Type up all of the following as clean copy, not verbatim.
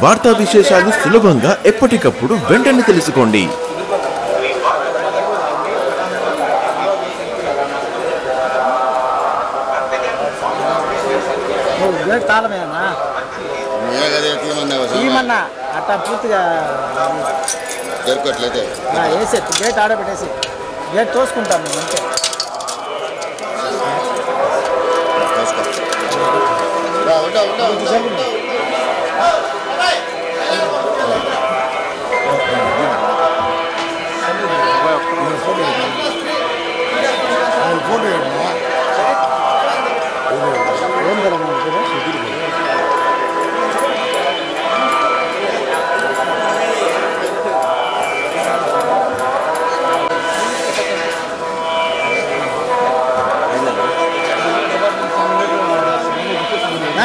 వార్తా విశేషాలు సులభంగా ఎప్పటికప్పుడు వెంటనే తెలుసుకోండి. అట్లా పూర్తిగా జరుపుకోవట్లయితే వేసే గేట్ ఆడబెట్టేసి గేట్ తోసుకుంటాం మేము అంతే.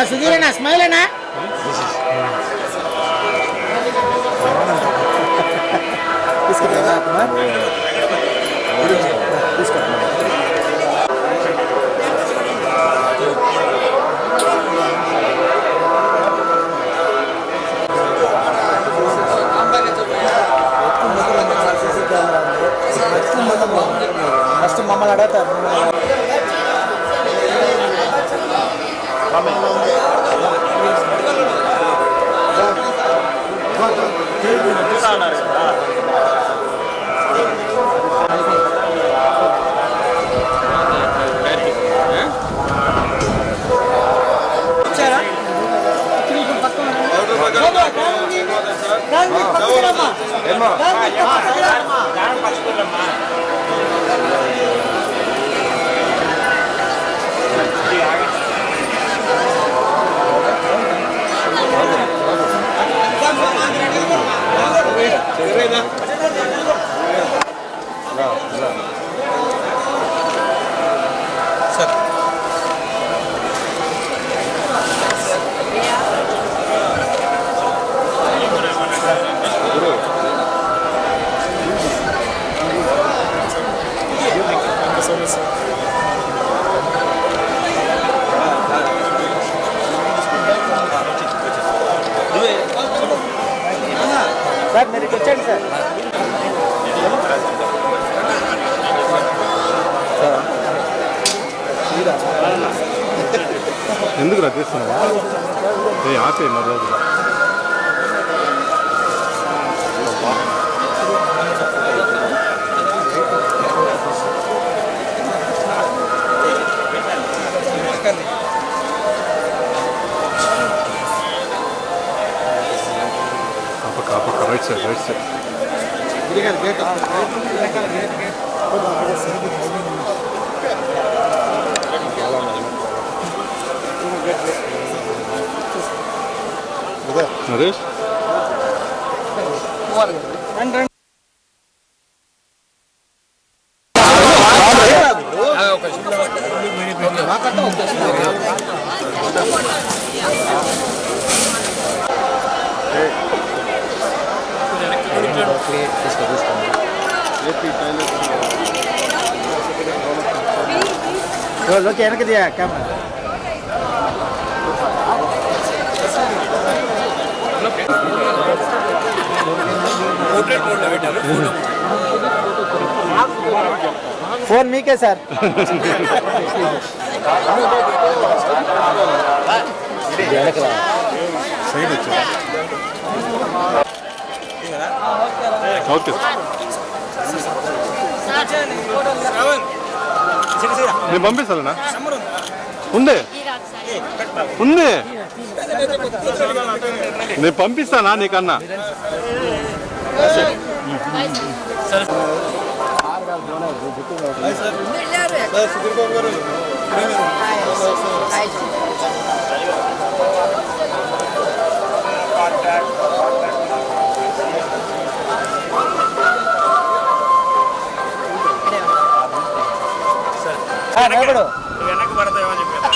సుధీరేనా స్మైలేనా ఫస్ట్ మమ్మల్ని అడుగుతారు. సార్ మీరు వచ్చండి సార్. ఎందుకు రా తీస్తున్నావా? ఆపే మరి రోజు right side right side Naresh okay వెనక దియా కెమెరా. ఫోన్ మీకే సార్. ఓకే నేను పంపిస్తానా? ఉందే ఉంది నేను పంపిస్తానా నీకన్నా? వెనక్కి పడతాయో అని చెప్పారు.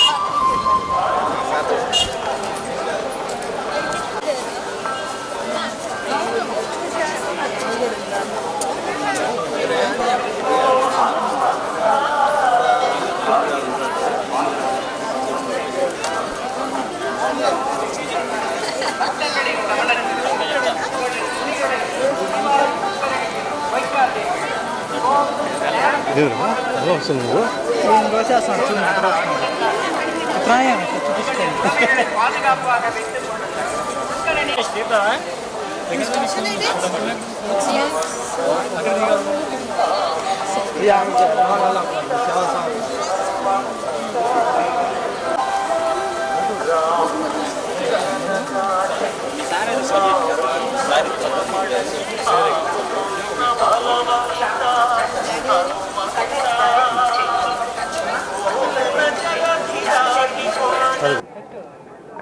Gracias. ఎలా వస్తుంది నువ్వు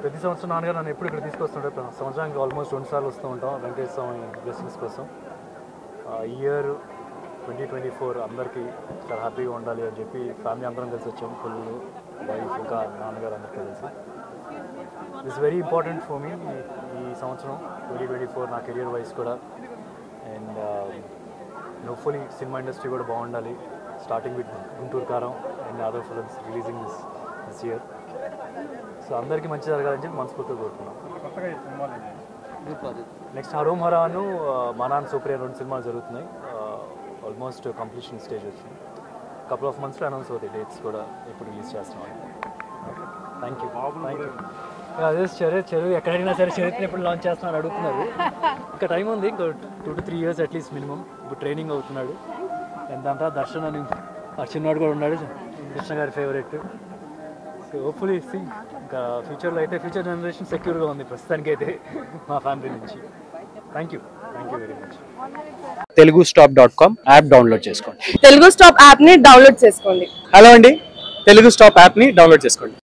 ప్రతి సంవత్సరం నాన్నగారు నన్ను ఎప్పుడు ఇక్కడ తీసుకొస్తుంటారు. సంవత్సరానికి ఆల్మోస్ట్ 2 సార్లు వస్తూ ఉంటాం వెంకటేశ్వర స్వామి బ్లెస్సింగ్స్ కోసం. ఇయర్ 2024 అందరికీ చాలా హ్యాపీగా ఉండాలి అని చెప్పి ఫ్యామిలీ అందరం కలిసి వచ్చాం. పిల్లలు, వైఫ్, ఇంకా నాన్నగారు అందరికీ కలిసి. It's very important for me ఈ సంవత్సరం 2024 నా కెరియర్ వైజ్ కూడా. అండ్ హోప్ఫుల్లీ సినిమా ఇండస్ట్రీ కూడా బాగుండాలి. స్టార్టింగ్ విత్ గుంటూరు కారం and other films releasing this year. So అందరికీ మంచి జరగాలని చెప్పి మనస్ఫూర్తిగా కోరుతున్నాం. నెక్స్ట్ హరోం హరాను మనాన్ సూపర్ 2 సినిమాలు జరుగుతున్నాయి. ఆల్మోస్ట్ కంప్లీషన్ స్టేజ్ వచ్చింది. కపుల్ ఆఫ్ మంత్స్లో అనౌన్స్ అవుతాయి డేట్స్ కూడా ఎప్పుడు రిలీజ్ చేస్తున్నాం. Thank you. అదే చెరువు ఎక్కడైనా సరే చరిత్ర ఎప్పుడు లాంచ్ చేస్తున్నాడు అడుగుతున్నారు. ఇంకా టైం ఉంది, ఇంకా 2 to 3 years అట్లీస్ట్ మినిమం. ఇప్పుడు ట్రైనింగ్ అవుతున్నాడు. అండ్ దాంట్లో దర్శన్ అని చిన్నవాడు కూడా ఉన్నాడు, కృష్ణ గారి ఫేవరెట్. సో హోప్ఫుల్లీ ఇంకా ఫ్యూచర్లో అయితే ఫ్యూచర్ జనరేషన్ సెక్యూర్గా ఉంది ప్రస్తుతానికి అయితే మా ఫ్యామిలీ నుంచి. Thank you very much. telugustop.com app download చేసుకోండి. తెలుగు స్టాప్ యాప్ ని డౌన్లోడ్ చేసుకోండి. హలో అండి, తెలుగు స్టాప్ యాప్ ని డౌన్లోడ్ చేసుకోండి.